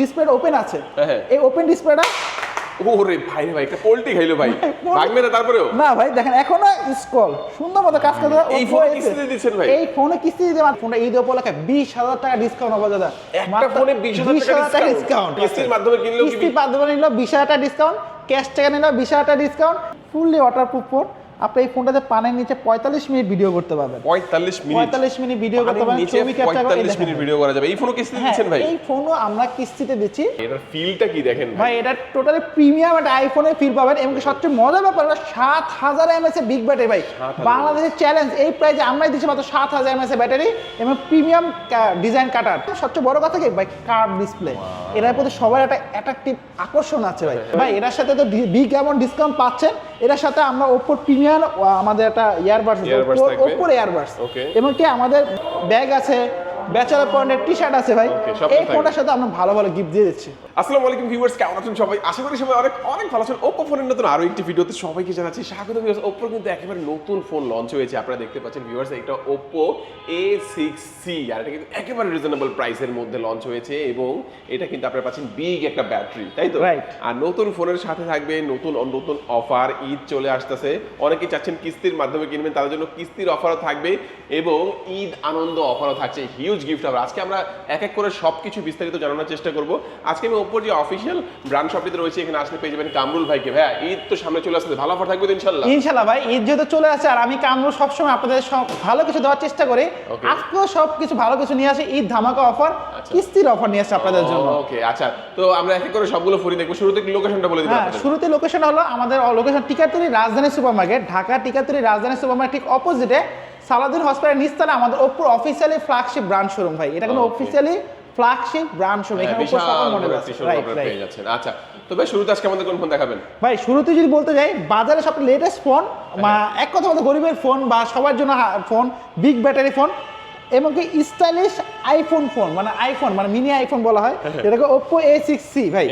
ডিসপ্লেটা ওপেন আছে, এই ওপেন ডিসপ্লেটা ওরে ভাই ভাই একটা পোল্টি খাইলো ভাই, ভাগবে না তারপরেও? না ভাই দেখেন এখনো স্ক্রল সুন্দর মতো কাজ করতে। এই ফোনে কিস্তি দিচ্ছেন ভাই? এই ফোনে কিস্তি দিতে আমার ফোনটা ঈদ উপলক্ষে 20,000 টাকা ডিসকাউন্ট হবে দাদা। একটা ফোনে 20,000 টাকা ডিসকাউন্ট, কিস্তির মাধ্যমে কিনলেও কি? কিস্তির মাধ্যমে নিলেও 20,000 টাকা ডিসকাউন্ট, ক্যাশ টাকা নিলেও 20,000 টাকা ডিসকাউন্ট। Fully waterproof phone. আপনি এই ফোনটাতে পানির নিচে 45 মিনিট ভিডিও করতে পারবেন। 45 মিনিট ভিডিও করতে পারবেন, ছবি ক্যাপচার করে 45 মিনিট ভিডিও করা যাবে। এই ফোনও কিস্তি দিচ্ছেন ভাই? এই ফোনও আমরা কিস্তিতে দিচ্ছি। এটার ফিলটা কি দেখেন ভাই, এটা টোটালি প্রিমিয়াম একটা আইফোনের ফিল পাবেন। এবং সবচেয়ে মজার ব্যাপার হলো 7000 mAh এর বিগ ব্যাটারি ভাই। বাংলাদেশের চ্যালেঞ্জ এই প্রাইসে আমরাই দিচ্ছি মাত্র 7000 mAh এর ব্যাটারি এবং প্রিমিয়াম ডিজাইন কাটার। সবচেয়ে বড় কথা কি ভাই, কার্ভ ডিসপ্লে। এটার প্রতি সবার একটা অ্যাট্রাকটিভ আকর্ষণ আছে ভাই। ভাই এটার সাথে তো বিগ অ্যামাউন্ট ডিসকাউন্ট পাচ্ছেন। এটার সাথে আমরা ওপ্পোর প্রিমিয়াম আমাদের একটা ইয়ারবাডস, ওপ্পোর ইয়ারবাডস এবং কি আমাদের ব্যাগ আছে, ব্যাচেলর পয়েন্টের টি-শার্ট আছে ভাই। এই ফোনটার সাথে আমরা ভালো ভালো গিফট দিয়ে দিচ্ছি। আসসালামু আলাইকুম ভিউয়ার্স, কেমন আছেন সবাই? আশা করি সবাই অনেক অনেক ভালো আছেন। ওপ্পো ফোনের নতুন আরো একটি ভিডিওতে সবাইকে জানাচ্ছি স্বাগত। ভিউয়ার্স, ওপ্পোর কিন্তু একেবারে নতুন ফোন লঞ্চ হয়েছে, আপনারা দেখতে পাচ্ছেন ভিউয়ার্স। এটা ওপ্পো A6C, আর এটা কিন্তু একেবারে রিজনেবল প্রাইসের মধ্যে লঞ্চ হয়েছে এবং এটা কিন্তু আপনারা পাচ্ছেন বিগ একটা ব্যাটারি, তাই তো? আর নতুন ফোনের সাথে থাকবে নতুন নতুন অফার। ঈদ চলে আসতেছে, অনেকেই চাচ্ছেন কিস্তির মাধ্যমে কিনবেন, তাদের জন্য কিস্তির অফারও থাকবে এবং ঈদ আনন্দ অফারও থাকছে, হিউজ গিফট হবে। আজকে আমরা এক এক করে সবকিছু বিস্তারিত জানানোর চেষ্টা করব। আজকে আমি ওপ্পোর যে অফিসিয়াল ব্র্যান্ড শপটিতে রয়েছে, এখানে আসলে পেয়ে যাবেন কামরুল ভাইকে। ভাইয়া, ঈদ তো সামনে চলে আসছে, ভালো অফার থাকবে তো ইনশাআল্লাহ? ইনশাআল্লাহ ভাই, ঈদ যেহেতু চলে আসছে আর আমি কামরুল সবসময় আপনাদের সব ভালো কিছু দেওয়ার চেষ্টা করি। আজকেও সব কিছু ভালো কিছু নিয়ে আসে, ঈদ ধামাকা অফার, কিস্তির অফার নিয়ে আসছে আপনাদের জন্য। ওকে, আচ্ছা, তো আমরা এক এক করে সবগুলো ফোন দেখব। শুরুতে লোকেশনটা বলে দিবেন? হ্যাঁ, শুরুতে লোকেশন হলো আমাদের লোকেশন টিকাতুরি রাজধানী সুপার মার্কেট, ঢাকা টিকাতুরি রাজধানী সুপার মার্কেট ঠিক অপোজিটে সালাউদ্দিন হসপিটালের নিচতলায় আমাদের ওপ্পোর অফিসিয়ালি ফ্ল্যাগশিপ ব্র্যান্ড শোরুম ভাই। এটা কিন্তু অফিসিয়ালি ফ্ল্যাগশিপ ব্র্যান্ড শোরুম, এখানে ওপ্পো সকল মডেল আছে। রাইট পেয়ে যাচ্ছেন। আচ্ছা, তো ভাই শুরুতে আজকে আমাদের কোন ফোন দেখাবেন? ভাই শুরুতে যদি বলতে যাই, বাজারে সবচেয়ে লেটেস্ট ফোন, এক কথা বলতে গরিবের ফোন বা সবার জন্য ফোন, বিগ ব্যাটারি ফোন এবং কি স্টাইলিশ আইফোন ফোন, মানে আইফোন মানে মিনি আইফোন বলা হয়, এটাকে ওপ্পো A6C ভাই।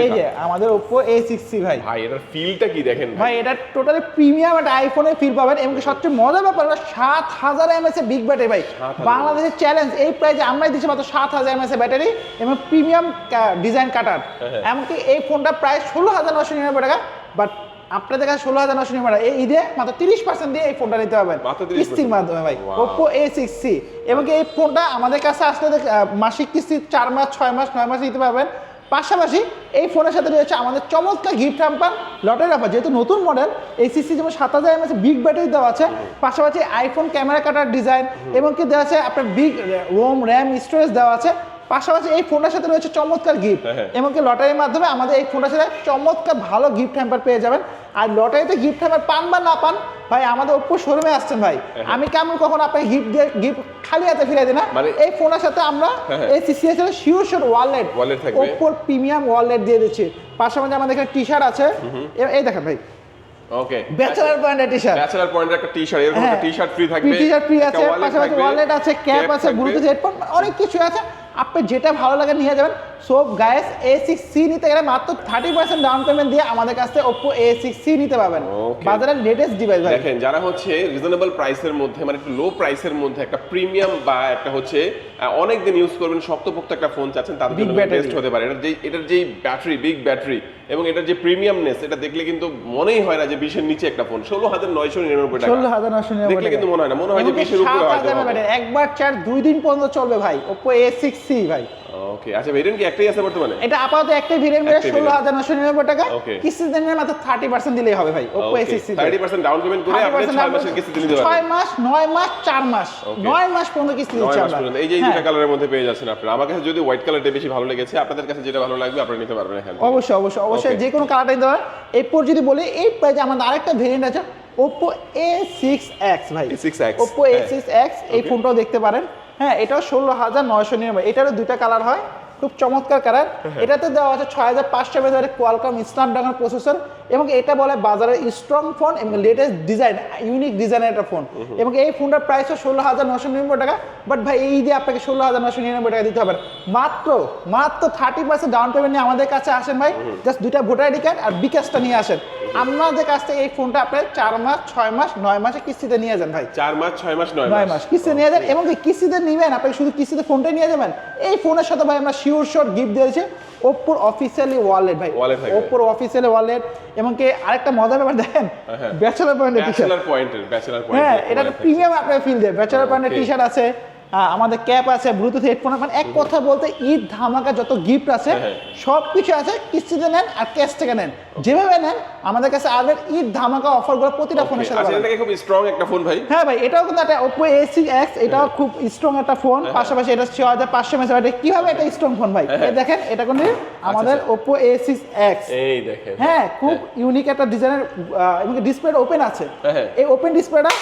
এই যে আমাদের ওপ্পো A6C ভাই। ভাই এটার ফিলটা কি দেখেন ভাই, এটা টোটালি প্রিমিয়াম একটা আইফোনের ফিল পাবেন এবং সবচেয়ে মজার ব্যাপার হলো 7000 mAh এর বিগ ব্যাটারি ভাই। বাংলাদেশের চ্যালেঞ্জ এই প্রাইসে আমরাই দিচ্ছি মাত্র 7000 mAh এর ব্যাটারি এবং প্রিমিয়াম ডিজাইন কাটার। এমনকি এই ফোনটা প্রায় 16,999 টাকা, বাট আপনাদের কাছে 16,999 টাকা এই ঈদে মাত্র 30% দিয়ে এই ফোনটা নিতে পারবেন কিস্তির মাধ্যমে ভাই। ওপ্পো A6C এবং এই ফোনটা আমাদের কাছে আসলে মাসিক কিস্তি 4 মাস 6 মাস 9 মাস নিতে পারবেন। পাশাপাশি এই ফোনের সাথে রয়েছে আমাদের চমৎকার গিফট হ্যাম্পার, লটের অফার। যেহেতু নতুন মডেল A6C যেমন 7000 mAh বিগ ব্যাটারি দেওয়া আছে, পাশাপাশি আইফোন ক্যামেরা কাটার ডিজাইন এবং কি দেওয়া আছে আপনার বিগ রোম র্যাম স্টোরেজ দেওয়া আছে। পাশাপাশি এই ফোনটার সাথে রয়েছে চমৎকার গিফট, এমনকি লটারির মাধ্যমে আমাদের এই ফোনটার সাথে চমৎকার ভালো গিফট হ্যাম্পার পেয়ে যাবেন। আর লটারিতে গিফট হ্যাম্পার পান বা না পান ভাই, আমাদের ওপ্পো শোরুমে আসছেন ভাই, আমি কেমন কখন আপনাকে গিফট দিয়ে গিফট খালি হাতে ফিরে দিই না। এই ফোনের সাথে আমরা A6C এর সাথে শিওর শিওর ওয়ালেট থাকবে, ওপ্পোর প্রিমিয়াম ওয়ালেট দিয়ে দিচ্ছি। পাশাপাশি আমাদের এখানে টি-শার্ট আছে, এই দেখেন ভাই। ওকে, ব্যাচেলর পয়েন্টের টি-শার্ট, ব্যাচেলর পয়েন্টের একটা টি-শার্ট, এরকম একটা টি-শার্ট ফ্রি থাকবে, টি-শার্ট ফ্রি আছে, পাশাপাশি ওয়ালেট আছে, ক্যাপ আছে, ব্লুটুথ হেডফোন, অনেক কিছু আছে। আপনি যেটা ভালো লাগে নিয়ে যাবেন। সো গাইস, A6C নিতে গেলে মাত্র 30% ডাউন পেমেন্ট দিয়ে আমাদের কাছ থেকে ওপ্পো A6C নিতে পারবেন, বাজারের লেটেস্ট ডিভাইস ভাই। দেখেন, যারা হচ্ছে রিজনেবল প্রাইসের মধ্যে, মানে একটু লো প্রাইসের মধ্যে একটা প্রিমিয়াম বা একটা হচ্ছে অনেক দিন ইউজ করবেন শক্তপোক্ত একটা ফোন চাচ্ছেন, তাদের জন্য বেস্ট হতে পারে। এটার যেই ব্যাটারি, বিগ ব্যাটারি এবং এটার যে প্রিমিয়ামনেস, এটা দেখলে কিন্তু মনেই হয় না যে 20 এর নিচে একটা ফোন। 16,999 টাকা, 16,999 দেখলে কিন্তু মনে হয় না, মনে হয় যে 20 এর উপরে হয়তো। একবার চার্জ 2 দিন পর্যন্ত চলবে ভাই, ওপ্পো A6C ভাই। ওকে, আচ্ছা, ভেরিয়েন্ট কি একটাই আছে বর্তমানে? এটা আপাতত একটাই ভেরিয়েন্ট, 16,999 টাকা। কিস্তিতে নিলে মাত্র 30% দিলেই হবে ভাই ওপ্পো A6C। 30% ডাউন পেমেন্ট করে আপনি 6 মাসের কিস্তি দিতে পারবেন। 6 মাস 9 মাস 4 মাস 9 মাস পর্যন্ত কিস্তি দিচ্ছি আমরা। এই যে এই দুটো কালারের মধ্যে পেয়ে যাচ্ছেন আপনারা। আমার কাছে যদি হোয়াইট কালারটা বেশি ভালো লেগেছে, আপনাদের কাছে যেটা ভালো লাগবে আপনারা নিতে পারবেন এখানে। অবশ্যই যে কোনো কালারটাই নিতে পারবেন। এরপর যদি বলি এই প্রাইসে আমাদের আরেকটা ভেরিয়েন্ট আছে ওপ্পো A6X ভাই। ওপ্পো A6X এই ফোনটাও দেখতে পারেন। হ্যাঁ, এটাও 16,999। এটারও দুইটা কালার হয়, খুব চমৎকার কালার। এটাতে দেওয়া আছে 6500 mAh কোয়ালকম স্ন্যাপড্রাগন প্রসেসর এবং এটা বলে বাজারের স্ট্রং ফোন এবং লেটেস্ট ডিজাইন, ইউনিক ডিজাইনের একটা ফোন। এবং এই ফোনটার প্রাইসও 16,999 টাকা। বাট ভাই এই দিয়ে আপনাকে 16,999 টাকা দিতে হবে মাত্র 30% ডাউন পেমেন্ট নিয়ে আমাদের কাছে আসেন ভাই। জাস্ট দুইটা ভোটার আইডি কার্ড আর বিকাশটা নিয়ে আসেন, আমাদের কাছ থেকে এই ফোনটা আপনি 4 মাস 6 মাস 9 মাসে কিস্তিতে নিয়ে যান ভাই। 4 মাস 6 মাস 9 9 মাস কিস্তিতে নিয়ে যান, এবং কি কিস্তিতে নিবেন আপনি শুধু কিস্তিতে ফোনটাই নিয়ে যাবেন। এই ফোনের সাথে ভাই আমরা শিওর শট গিফট দিয়েছি ওপ্পোর অফিসিয়ালি ওয়ালেট ভাই, ওপ্পোর অফিসিয়ালি ওয়ালেট, এবং কি আরেকটা মজার ব্যাপার দেখেন ব্যাচেলর পয়েন্টের টি-শার্ট। ব্যাচেলর হ্যাঁ, পয়েন্ট এটা একটা প্রিমিয়াম আপনার ফিল দেয়। ব্যাচেলর পয়েন্টের টি-শার্ট আছে, আমাদের ক্যাপ আছে, ব্লুটুথ হেডফোন, মানে এক কথা বলতে ঈদ ধামাকা যত গিফট আছে সব কিছু আছে। কিস্তিতে নেন আর ক্যাশ থেকে নেন, যেভাবে নেন আমাদের কাছে আসবেন ঈদ ধামাকা অফারগুলো প্রতিটা ফোনের সাথে আচ্ছা, পাবেন। এটা খুব স্ট্রং একটা ফোন ভাই। হ্যাঁ ভাই, এটাও কিন্তু একটা Oppo A6X, এটাও খুব স্ট্রং একটা ফোন। পাশাপাশি এটা 6500 mAh ব্যাটারি। কিভাবে এটা স্ট্রং ফোন ভাই, এই দেখেন এটা কোন আমাদের Oppo A6X, এই দেখেন হ্যাঁ খুব ইউনিক একটা ডিজাইনের, এবং ডিসপ্লেটা ওপেন আছে। এই ওপেন ডিসপ্লেটা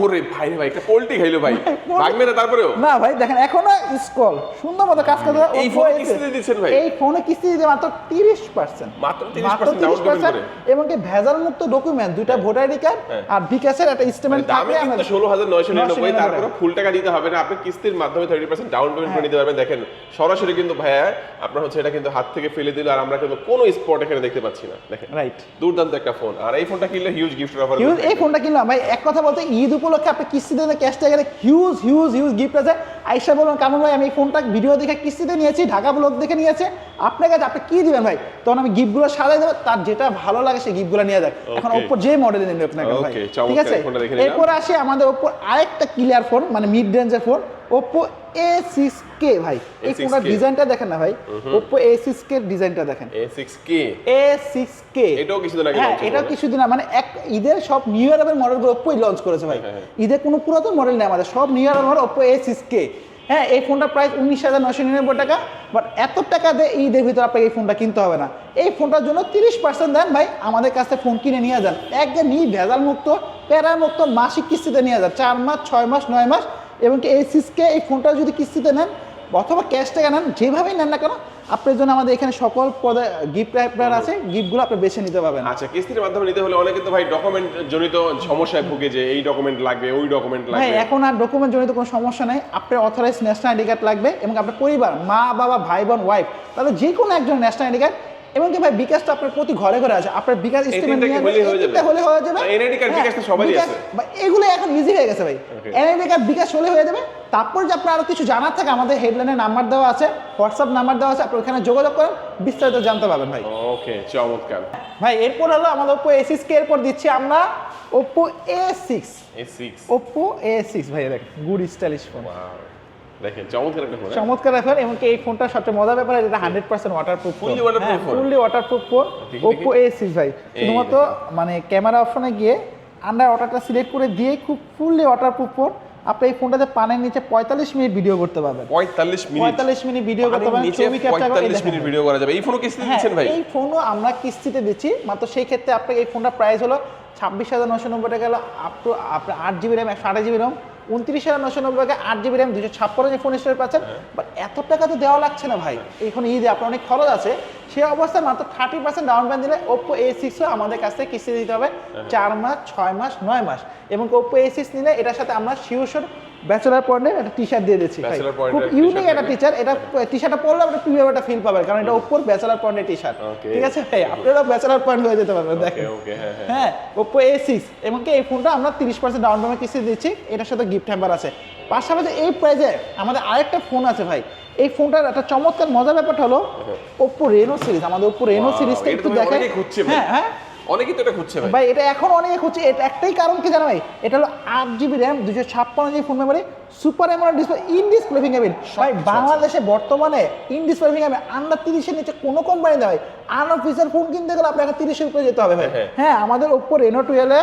ওরে ভাই রে ভাই, একটা পোল্টি খাইলো ভাই, ভাগবে না তারপরেও না ভাই, দেখেন এখনো স্ক্রল সুন্দর মতো কাজ করে। এই ফোনে কিস্তিতে দিচ্ছেন ভাই? এই ফোনে কিস্তি দিতে মাত্র 30%, মাত্র 30% ডাউন পেমেন্ট করে, এবং কি ভেজাল মুক্ত ডকুমেন্ট, দুইটা ভোটার আইডি কার্ড আর বিকাশের একটা স্টেটমেন্ট দামে থাকলে কিন্তু 16999, তারপরে ফুল টাকা দিতে হবে না, আপনি কিস্তির মাধ্যমে 30% ডাউন পেমেন্ট করে নিতে পারবেন। দেখেন সরাসরি কিন্তু ভাইয়া আপনার হচ্ছে এটা কিন্তু হাত থেকে ফেলে দিল, আর আমরা কিন্তু কোনো স্পট এখানে দেখতে পাচ্ছি না। দেখেন রাইট, দুর্দান্ত একটা ফোন, আর এই ফোনটা কিনলে হিউজ গিফট অফার। এই ফোনটা কিনলাম ভাই, এক কথা বলতে ঈদ উপলক্ষে আপনি কিস্তিতে ক্যাশ টাকা হিউজ হিউজ হিউজ গিফট আছে। আইসা বলুন কামরুল ভাই আমি এই ফোনটা ভিডিও দেখে কিস্তিতে নিয়েছি, ঢাকা ব্লগ দেখে নিয়েছে, আপনার কাছে আপনি কি দিবেন ভাই, তখন আমি গিফটগুলো সাজাই দেবো, তার যেটা ভালো লাগে সেই গিফটগুলো নিয়ে যাক। এখন Oppo যে মডেল নিন আপনাকে ভাই, ঠিক আছে। এরপর আসি আমাদের Oppo আরেকটা ক্লিয়ার ফোন, মানে মিড রেঞ্জের ফোন, Oppo A6K ভাই। এই ফোনটার ডিজাইনটা দেখেন না ভাই, Oppo A6K এর ডিজাইনটা দেখেন। A6K এটাও কিছুদিন আগে হ্যাঁ, এটাও কিছুদিন মানে এক ঈদের সব নিউ ইয়ারের মডেলগুলো Oppo লঞ্চ করেছে ভাই। ঈদের কোনো পুরাতন মডেল নেই আমাদের, সব নিউ ইয়ারের মডেল Oppo A6K। হ্যাঁ, এই ফোনটা প্রাইস 19,999 টাকা, বাট এত টাকা দিয়ে ঈদের ভিতরে আপনাকে এই ফোনটা কিনতে হবে না। এই ফোনটার জন্য 30% দেন ভাই, আমাদের কাছে ফোন কিনে নিয়ে যান, একদম ভেজাল মুক্ত প্যারা মুক্ত মাসিক কিস্তিতে নিয়ে যান, 4 মাস 6 মাস 9 মাস। এবং কি A6K এই ফোনটা যদি কিস্তিতে নেন অথবা ক্যাশ টাকা নেন, যেভাবেই নেন না কেন আপনার জন্য আমাদের এখানে সকল পদে গিফট রাইপার আছে, গিফটগুলো আপনি বেছে নিতে পারবেন। আচ্ছা, কিস্তির মাধ্যমে নিতে হলে অনেকে তো ভাই ডকুমেন্ট জনিত সমস্যায় ভুগে, যে এই ডকুমেন্ট লাগবে ওই ডকুমেন্ট লাগবে। ভাই এখন আর ডকুমেন্ট জনিত কোনো সমস্যা নেই, আপনার অথরাইজ ন্যাশনাল আইডি কার্ড লাগবে, এবং আপনার পরিবার মা বাবা ভাই বোন ওয়াইফ তাহলে যে কোনো একজন ন্যাশনাল আইডি কার্ড, এবং কি ভাই বিকাশটা আপনার প্রতি ঘরে ঘরে আছে, আপনার বিকাশ স্টেটমেন্ট নিয়ে হলে হয়ে যাবে। এনআইডি কার্ড বিকাশ তো সবারই আছে ভাই, এগুলো এখন ইজি হয়ে গেছে ভাই। এনআইডি কার্ড বিকাশ হলে হয়ে যাবে। তারপর যে আপনার আরো কিছু জানার থাকে, আমাদের হেডলাইনে নাম্বার দেওয়া আছে, হোয়াটসঅ্যাপ নাম্বার দেওয়া আছে, আপনি ওখানে যোগাযোগ করেন, বিস্তারিত জানতে পারবেন ভাই। ওকে, চমৎকার ভাই। এরপর হলো আমাদের Oppo A6K, এরপর দিচ্ছি আমরা Oppo A6। Oppo A6 ভাই দেখেন, গুড স্টাইলিশ ফোন, দেখেন চমৎকার একটা ফোন, চমৎকার ফোন। এবং এই ফোনটার সবচেয়ে মজার ব্যাপার এটা 100% waterproof, fully waterproof phone Oppo A6 ভাই। শুধুমাত্র মানে ক্যামেরা অপশনে গিয়ে আন্ডার ওয়াটারটা সিলেক্ট করে দিয়ে খুব ফুললি ওয়াটারপ্রুফ ফোন। আপনি এই ফোনটাতে পানির নিচে 45 মিনিট ভিডিও করতে পারবেন। 45 মিনিট ভিডিও করতে পারবেন, ছবি ক্যাপচার করে 45 মিনিট ভিডিও করা যাবে। এই ফোনও কিস্তিতে দিচ্ছেন ভাই? এই ফোনও আমরা কিস্তিতে দিচ্ছি, মাত্র সেই ক্ষেত্রে আপনাকে এই ফোনটার প্রাইস হলো 26,990 টাকা, হলো আপ টু আপনার 8GB র্যাম 128GB রোম, 29,990 টাকা 8GB র্যাম 256 যে ফোন স্টোরেজ পাচ্ছেন। বাট এত টাকা তো দেওয়া লাগছে না ভাই, এখন ঈদে আপনার অনেক খরচ আছে, সেই অবস্থায় মাত্র 30% ডাউন পেমেন্ট দিলে Oppo A6 আমাদের কাছ থেকে কিস্তি দিতে হবে 4 মাস 6 মাস 9 মাস। এবং Oppo A6 নিলে এটার সাথে আমরা শিওর ব্যাচেলার পয়েন্টের একটা টি-শার্ট দিয়ে দিচ্ছি ভাই, খুব ইউনিক একটা টি-শার্ট। এটা টি-শার্টটা পরলে আপনি প্রিমিয়াম একটা ফিল পাবেন, কারণ এটা Oppo ব্যাচেলার পয়েন্টের টি-শার্ট, ঠিক আছে ভাই। আপনারা ব্যাচেলার পয়েন্ট হয়ে যেতে পারবেন। দেখেন হ্যাঁ, Oppo A6, এবং কি এই ফোনটা আমরা 30% ডাউন পেমেন্ট কিস্তি দিচ্ছি, এটার সাথে গিফট হ্যাম্পার আছে। পাশাপাশি এই প্রাইজে আমাদের আরেকটা ফোন আছে ভাই। এই ফোনটার একটা চমৎকার মজার ব্যাপারটা হলো Oppo Reno সিরিজ, আমাদের Oppo Reno সিরিজটা একটু দেখেন। হ্যাঁ, অনেকেই তো এটা খুঁজছে ভাই, এটা এখন অনেকে খুঁজছে। এটা একটাই কারণ কি জানো ভাই, এটা হলো 8GB RAM 256GB phone memory, super AMOLED display, in display fingerprint. ভাই বাংলাদেশে বর্তমানে ইন ডিসপ্লে ফিঙ্গারপ্রিন্ট আন্ডার 30-এর নিচে কোনো কোম্পানি দেয় ভাই। আনঅফিসিয়াল ফোন কিনতে গেলে আপনাকে 30-এর উপরে যেতে হবে ভাই। হ্যাঁ, আমাদের Oppo Reno 12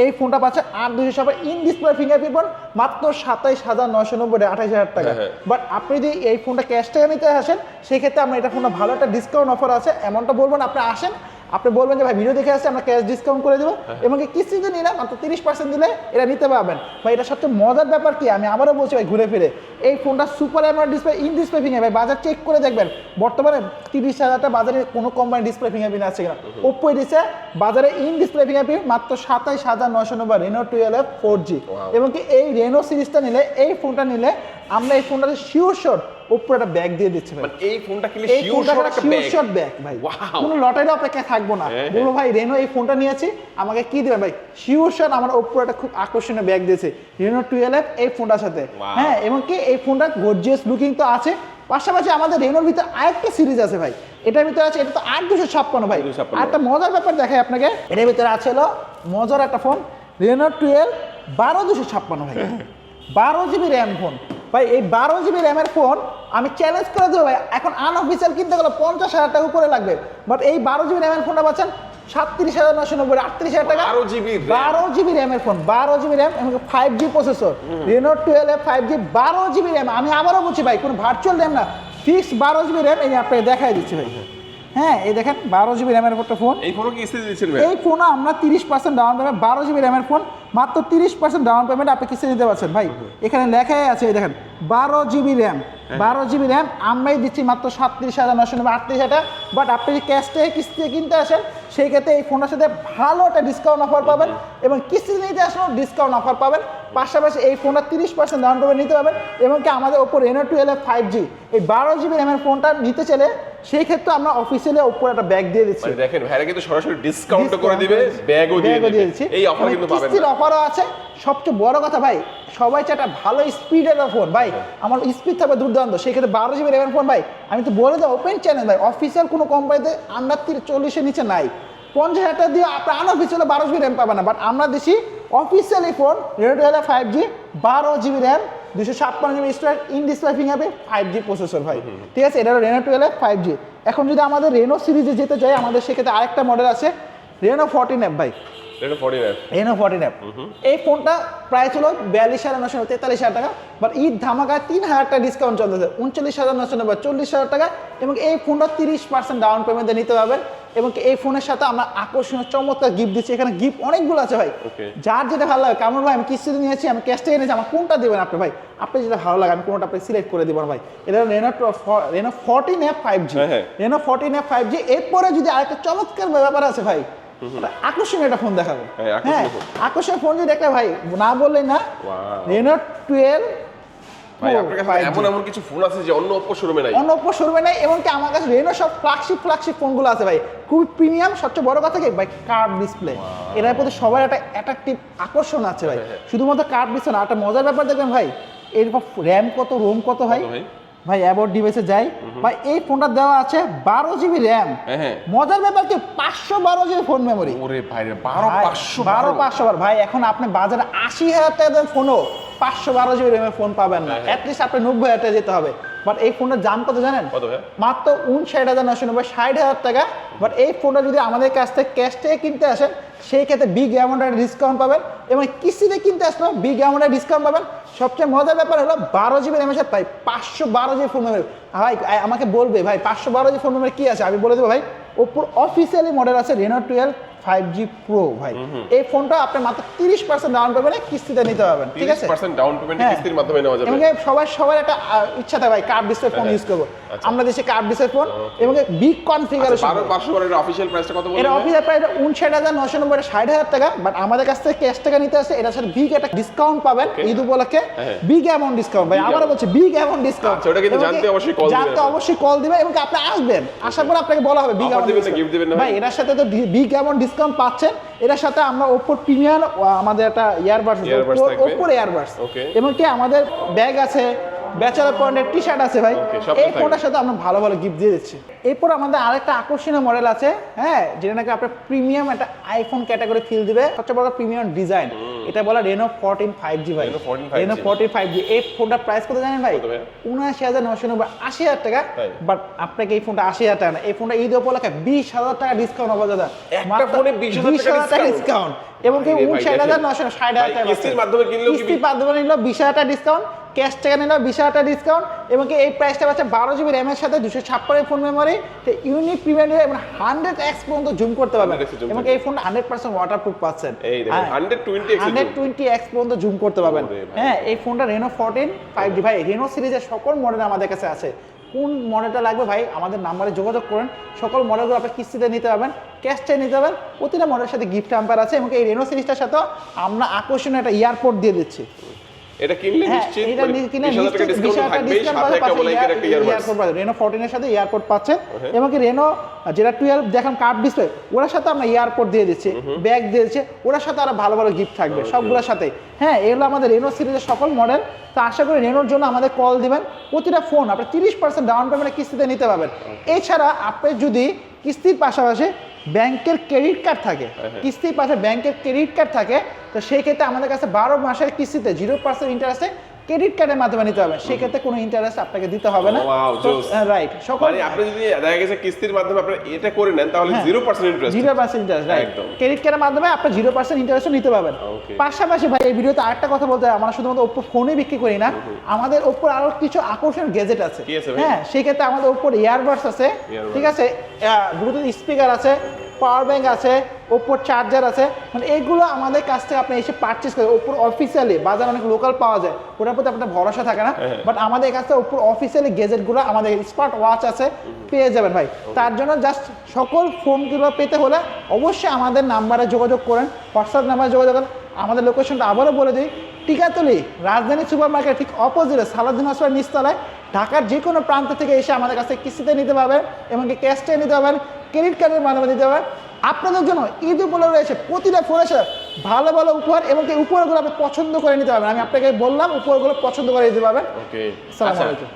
এই ফোনটা পাচ্ছে 8/256 ইন ডিসপ্লে ফিঙ্গারপ্রিন্ট মাত্র 27,990 28,000 টাকা। বাট আপনি যদি এই ফোনটা ক্যাশ টাকা নিতে আসেন, সেক্ষেত্রে আমরা এটা ফোনটা ভালো একটা ডিসকাউন্ট অফার আছে, এমনটা বলবেন আপনি আসেন, আপনি বলবেন যে ভাই ভিডিও দেখে আসছে, আমরা ক্যাশ ডিসকাউন্ট করে দেবো, এবং কিস্তিতে নিলে মাত্র 30% দিলে এটা নিতে পারবেন ভাই। এটা সবচেয়ে মজার ব্যাপার কি, আমি আবারও বলছি ভাই ঘুরে ফিরে, এই ফোনটা super AMOLED display, in display finger, ভাই বাজার চেক করে দেখবেন বর্তমানে 30,000টা বাজারে কোনো কোম্পানি ডিসপ্লে ফিঙ্গারপ্রিন্ট আছে কিনা। Oppo দিচ্ছে বাজারে ইন ডিসপ্লে ফিঙ্গারপ্রিন্ট মাত্র 27,990 Reno 12 4G। এবং কি এই Reno সিরিজটা নিলে, এই ফোনটা নিলে আমরা এই ফোনটাতে শিওর ওপ্পো একটা ব্যাগ দিয়ে দিচ্ছে ভাই। মানে এই ফোনটা কিনলে এই শিওর ফোনটা একটা শিওর ব্যাগ। শট ব্যাগ ভাই, Wow! কোনো লটারির অপেক্ষা থাকবো না। হ্যাঁ, বলবো ভাই রেনো এই ফোনটা নিয়েছি, আমাকে কি দেবেন ভাই? শিওর শট আমার ওপ্পো একটা খুব আকর্ষণীয় ব্যাগ দিয়েছে রেনো 12 এই ফোনটার সাথে। Wow! হ্যাঁ, এবং কি এই ফোনটা গর্জিয়াস লুকিং তো আছে, পাশাপাশি আমাদের রেনোর ভিতরে আরেকটা সিরিজ আছে ভাই, এটার ভিতরে আছে, এটা তো 8256 ভাই। 8256 আর একটা মজার ব্যাপার দেখাই আপনাকে, এটার ভিতরে আছে হলো মজার একটা ফোন রেনো 12 12256 ভাই, 12 GB র্যাম ফোন ভাই। এই 12 GB র্যামের ফোন আমি চ্যালেঞ্জ করে দেবো ভাই, এখন আনঅফিসিয়াল কিনতে গেলে 50,000 টাকা উপরে লাগবে, বাট এই 12 GB র্যামের ফোনটা পাচ্ছেন 37,990, 38,000 টাকা। 12 GB RAM 12 GB র্যামের ফোন, 12 GB র্যাম এবং 5G processor, Reno 12 5G 12 GB RAM. আমি আবারও বলছি ভাই, কোনো ভার্চুয়াল র্যাম না, ফিক্স 12 GB র্যাম। এই আপনাকে দেখাই দিচ্ছি ভাই। হ্যাঁ, এই দেখেন 12 GB র্যামের একটা ফোন। এই ফোনও কি কিস্তি দিচ্ছেন ভাই? এই ফোনও আমরা 30% ডাউন পেমেন্ট, 12 GB র্যামের ফোন মাত্র 30% ডাউন পেমেন্ট আপনি কিস্তি দিতে পারছেন ভাই। এখানে লেখাই আছে, এই দেখেন 12 GB র্যাম, 12 GB র্যাম আমরাই দিচ্ছি মাত্র 37,990, 38,000 টাকা। বাট আপনি যদি ক্যাশ থেকে কিস্তি কিনতে আসেন, সেই ক্ষেত্রে এই ফোনটার সাথে ভালো একটা ডিসকাউন্ট অফার পাবেন, এবং কিস্তি নিতে আসলেও ডিসকাউন্ট অফার পাবেন। পাশাপাশি এই ফোনটা 30% ডাউন পেমেন্ট নিতে পারবেন, এবং কি আমাদের ওপর রেনো 12 5G এই 12 GB র্যামের ফোনটা নিতে চাইলে সেই ক্ষেত্রে আমরা অফিসিয়ালি ওপর একটা ব্যাগ দিয়ে দিচ্ছি। মানে দেখেন ভাইরা কিন্তু সরাসরি ডিসকাউন্ট করে দিবে, ব্যাগও দিয়ে দিবে। এই অফার কিন্তু পাবেন কিস্তির না। অফারও আছে। সবচেয়ে বড় কথা ভাই, সবাই চায় একটা ভালো স্পিডের ফোন ভাই, আমার স্পিড থাকবে দুর্দান্ত, সেই ক্ষেত্রে 12 GB র্যামের ফোন ভাই। আমি তো বলে দেবো ওপেন চ্যালেঞ্জ ভাই, অফিসিয়াল কোনো কোম্পানিতে আন্ডার 40-এর নিচে নাই। 50,000 টাকা দিয়ে আপনি আনঅফিসিয়ালি 12 GB র্যাম পাবেন না, বাট আমরা দিচ্ছি officially phone Reno 12 5G 12 GB RAM 256 GB storage, in display fingerprint, 5G processor ভাই। ঠিক আছে, এটা হলো রেনো 12 5G। এখন যদি আমাদের রেনো সিরিজে যেতে চাই, আমাদের সেক্ষেত্রে আরেকটা মডেল আছে রেনো 14F ভাই, রেনো 14F। Reno 14F। এই ফোনটা প্রাইস হলো 42,990, 43,000 টাকা, বাট ঈদ ধামাকায় 3,000 টাকা ডিসকাউন্ট চলতেছে, 39,990, 40,000 টাকা। এবং এই ফোনটা 30% ডাউন পেমেন্টে নিতে পারবেন, এবং এই ফোনের সাথে আমরা আকর্ষণীয় চমৎকার গিফট দিচ্ছি। এখানে গিফট অনেকগুলো আছে ভাই, যার যেটা ভালো লাগে। কামরুল ভাই, আমি কিস্তিতে নিয়েছি, আমি ক্যাশ থেকে নিয়েছি, আমার কোনটা দেবেন আপনি ভাই? আপনি যেটা ভালো লাগে আমি কোনটা আপনি সিলেক্ট করে দিব ভাই। এটা Reno 14F 5G, Reno 14F 5G। এরপরে যদি আরেকটা চমৎকার ব্যাপার আছে ভাই, আকর্ষণীয় একটা ফোন দেখাবো। হ্যাঁ, আকর্ষণীয় ফোন যদি একটা ভাই না বললেন না, রেনো 12 ভাই আপনার কাছে এমন এমন কিছু ফোন আছে যে অন্য ওপ্পো শোরুমে নাই। অন্য ওপ্পো শোরুমে নাই, এবং কি আমার কাছে রেনো সব ফ্ল্যাগশিপ ফোনগুলো আছে ভাই, খুব প্রিমিয়াম। সবচেয়ে বড় কথা কি ভাই, কার্ভ ডিসপ্লে, এটার প্রতি সবার একটা অ্যাট্রাকটিভ আকর্ষণ আছে ভাই। শুধুমাত্র কার্ভ ডিসপ্লে না, একটা মজার ব্যাপার দেখবেন ভাই, এরপর র্যাম কত, রোম কত ভাই। ভাই অ্যাবাউট ডিভাইসে যাই ভাই, এই ফোনটা দেওয়া আছে 12 GB র্যাম। মজার ব্যাপার কি 512 GB ফোন মেমোরি। ওরে ভাই 12 ভাই, এখন আপনি বাজারে 80,000 টাকার ফোনও 512 GB র্যামের ফোন পাবেন না, অ্যাটলিস্ট আপনি 90,000 টাকা যেতে হবে। বাট এই ফোনটার দাম কত জানেন? মাত্র 59,990, 60,000 টাকা। বাট এই ফোনটা যদি আমাদের কাছ থেকে ক্যাশ থেকে কিনতে আসেন, সেই ক্ষেত্রে বিগ অ্যামাউন্টের ডিসকাউন্ট পাবেন, এবং কিস্তিতে কিনতে আসলেও বিগ অ্যামাউন্টের ডিসকাউন্ট পাবেন। সবচেয়ে মজার ব্যাপার হলো 12 GB র্যামের সাথে ভাই 512 GB ফোন মেমোরি। ভাই আমাকে বলবে ভাই 512 GB ফোন মেমোরি কি আছে, আমি বলে দেবো ভাই, ওপর অফিসিয়ালি মডেল আছে রেনো 12 5G Pro ভাই। এই ফোনটা আপনি মাত্র 30% ডাউন পেমেন্টে কিস্তিতে নিতে পারবেন। ঠিক আছে, 30% ডাউন পেমেন্টে কিস্তির মাধ্যমে নেওয়া যাবে। এবং সবার একটা ইচ্ছা থাকে ভাই কার্ভ ডিসপ্লে ফোন ইউজ করব, আমরা দেশে কার্ভ ডিসপ্লে ফোন এবং বিগ কনফিগারেশন। 12,500 এর অফিশিয়াল প্রাইসটা কত বলছেন? এর অফিসিয়াল প্রাইস 59,990, 60,000 টাকা। বাট আমাদের কাছ থেকে ক্যাশ টাকা নিতে আসে, এটার সাথে বিগ একটা ডিসকাউন্ট পাবেন ঈদ উপলক্ষে, বিগ অ্যামাউন্ট ডিসকাউন্ট ভাই। আমরা বলছি বিগ অ্যামাউন্ট ডিসকাউন্ট। আচ্ছা, ওটা কিন্তু জানতে অবশ্যই কল দিবেন। এবং আপনি আসবেন, আসার পর আপনাকে বলা হবে বিগ অ্যামাউন্ট গিফট দিবেন না ভাই। এটার সাথে তো বিগ অ্যামাউন্ট ডিসকাউন্ট পাচ্ছেন। এটার সাথে আমরা ওপ্পোর প্রিমিয়াম আমাদের একটা ইয়ারবাডস, ওপ্পোর ইয়ারবাডস, এবং কি আমাদের ব্যাগ আছে, ব্যাচেলর পয়েন্টের টি শার্ট আছে ভাই। এই ফোনটার সাথে আমরা ভালো ভালো গিফট দিয়ে দিচ্ছি। এরপর আমাদের আরেকটা আকর্ষণীয় মডেল আছে, হ্যাঁ, যেটা নাকি আপনার প্রিমিয়াম একটা আইফোন ক্যাটাগরি ফিল দিবে, সবচেয়ে বড় প্রিমিয়াম ডিজাইন। এটা বলা রেনো 14 5G ভাই, রেনো 14 5G। এই ফোনটার প্রাইস কত জানেন ভাই? 79,990, 80,000 টাকা। বাট আপনাকে এই ফোনটা 80,000 টাকা না, এই ফোনটা ঈদ উপলক্ষে 20,000 টাকা ডিসকাউন্ট হবে দাদা। একটা ফোনে 20,000 টাকা ডিসকাউন্ট, এবং কি 59,990, 60,000 টাকা কিস্তির মাধ্যমে কিনলেও, কিস্তির মাধ্যমে নিলেও 20,000 টাকা ডিসকাউন্ট, ক্যাশ টাকা নিলেও 20,000 টাকা ডিসকাউন্ট। এবং কি এই প্রাইসটা পাচ্ছে 12 GB র্যামের সাথে 256 ফোন মেমোরি, ইউনিক প্রিমিয়াম এবং 100x পর্যন্ত জুম করতে পারবেন, এবং এই ফোনটা 100% ওয়াটারপ্রুফ পাচ্ছেন। এই দেখুন 120x পর্যন্ত জুম করতে পারবেন। হ্যাঁ, এই ফোনটা রেনো 14 5G ভাই। রেনো সিরিজের সকল মডেল আমাদের কাছে আছে। কোন মডেলটা লাগবে ভাই আমাদের নাম্বারে যোগাযোগ করেন, সকল মডেলগুলো আপনি কিস্তিতে নিতে পারবেন, ক্যাশ টাকা নিতে পারবেন। প্রতিটা মডেলের সাথে গিফট হ্যাম্পার আছে, এবং এই রেনো সিরিজটার সাথে আমরা আকর্ষণীয় একটা এয়ারপোর্ট দিয়ে দিচ্ছি। এটা কিনলে হ্যাঁ, নিশ্চিত এটা কিনে 20,000 টাকা ডিসকাউন্ট থাকবেই, সাথে একটা ওলাইকের একটা ইয়ারবাডস। রেনো 14 এর সাথে এয়ারপোর্ট পাচ্ছেন এবং কি রেনো যেটা 12 দেখেন কার্ভ ডিসপ্লে ওর সাথে আমরা এয়ারপোর্ট দিয়ে দিচ্ছি, ব্যাগ দিয়ে দিচ্ছি, ওর সাথে আরো ভালো ভালো গিফট থাকবে সবগুলোর সাথে। হ্যাঁ, এগুলো আমাদের রেনো সিরিজের সকল মডেল। তো আশা করি রেনোর জন্য আমাদের কল দিবেন, প্রতিটা ফোন আপনি 30% ডাউন পেমেন্টে কিস্তিতে নিতে পারবেন। এছাড়া আপনি যদি কিস্তির পাশাপাশি ব্যাংকের ক্রেডিট কার্ড থাকে, কিস্তির পাশে ব্যাংকের ক্রেডিট কার্ড থাকে, তো সেই ক্ষেত্রে আমাদের কাছে 12 মাসের কিস্তিতে 0% ইন্টারেস্টে ক্রেডিট কার্ডের মাধ্যমে নিতে হবে, সেই ক্ষেত্রে কোনো ইন্টারেস্ট আপনাকে দিতে হবে না। রাইট, সকল মানে আপনি যদি দেখা গেছে কিস্তির মাধ্যমে আপনি এটা করে নেন তাহলে 0% ইন্টারেস্ট, 0% ইন্টারেস্ট, রাইট। ক্রেডিট কার্ডের মাধ্যমে আপনি 0% ইন্টারেস্টও নিতে পারবেন। পাশাপাশি ভাই এই ভিডিওতে আরেকটা কথা বলতে হয়, আমরা শুধুমাত্র ওপ্পো ফোনই বিক্রি করি না, আমাদের ওপ্পোর আরো কিছু আকর্ষণীয় গ্যাজেট আছে। হ্যাঁ, সেই ক্ষেত্রে আমাদের ওপ্পোর ইয়ারবাডস আছে, ঠিক আছে, ব্লুটুথ স্পিকার আছে, পাওয়ার ব্যাংক আছে, ওপ্পোর চার্জার আছে। মানে এইগুলো আমাদের কাছ থেকে আপনি এসে পারচেস করেন। ওপ্পোর অফিসিয়ালি বাজার অনেক লোকাল পাওয়া যায়, ওটার প্রতি আপনার ভরসা থাকে না, বাট আমাদের কাছে ওপ্পোর অফিসিয়ালি গ্যাজেটগুলো, আমাদের স্মার্ট ওয়াচ আছে, পেয়ে যাবেন ভাই। তার জন্য জাস্ট সকল ফোনগুলো পেতে হলে অবশ্যই আমাদের নাম্বারে যোগাযোগ করেন, হোয়াটসঅ্যাপ নাম্বারে যোগাযোগ করেন। আমাদের লোকেশনটা আবারও বলে দিই, টিকাতলি রাজধানী সুপার মার্কেট ঠিক অপোজিটে সালাউদ্দিন হসপিটাল নিচতলায়। ঢাকার যে কোনো প্রান্ত থেকে এসে আমাদের কাছে কিস্তিতে নিতে পারবেন, এমনকি ক্যাশে নিতে পারবেন, ক্রেডিট কার্ডের মাধ্যমে দিতে পারবেন। আপনাদের জন্য ঈদ উপলক্ষে রয়েছে প্রতিটা ফোনের সাথে ভালো ভালো উপহার, এবং এই উপহারগুলো আপনি পছন্দ করে নিতে পারবেন। আমি আপনাকে বললাম উপহারগুলো পছন্দ করে দিতে পারবেন। ওকে, আসসালামু আলাইকুম।